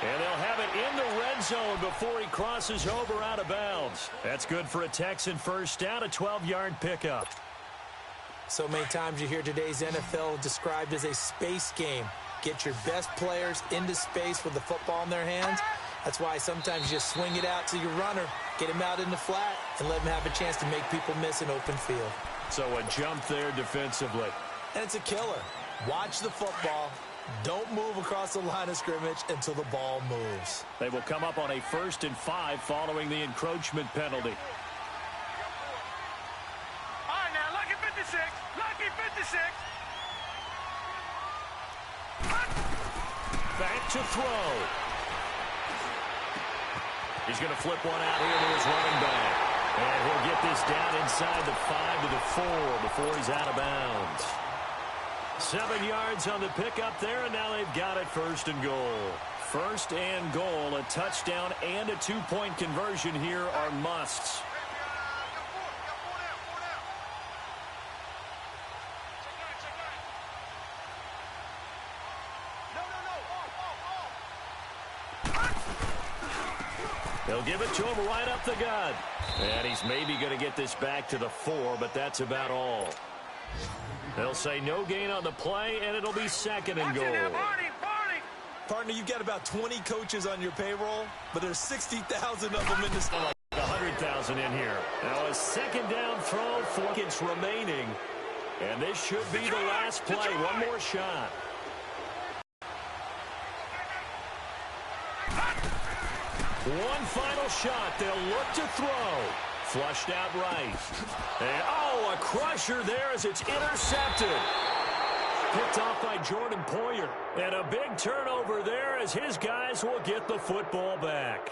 And they'll have it in the red zone before he crosses over out of bounds. That's good for a Texan first down, a 12-yard pickup. So many times you hear today's NFL described as a space game. Get your best players into space with the football in their hands. That's why sometimes you just swing it out to your runner, get him out in the flat, and let him have a chance to make people miss an open field. So a jump there defensively. And it's a killer. Watch the football. Don't move across the line of scrimmage until the ball moves. They will come up on a 1st and 5 following the encroachment penalty. All right, now, lucky 56. Lucky 56. Back to throw. He's going to flip one out here to his running back. And he'll get this down inside the 5 to the 4 before he's out of bounds. 7 yards on the pickup there, and now they've got it 1st and goal. 1st and goal, a touchdown and a 2-point conversion here are musts. They'll give it to him right up the gut. And he's maybe going to get this back to the 4, but that's about all. They'll say no gain on the play, and it'll be 2nd and goal. Partner, you've got about 20 coaches on your payroll, but there's 60,000 of them in this. Like 100,000 in here. Now a 2nd down throw, 4 seconds remaining. And this should be the last play. One more shot. One final shot. They'll look to throw. Flushed out right. And, oh, a crusher there as it's intercepted. Picked off by Jordan Poyer. And a big turnover there as his guys will get the football back.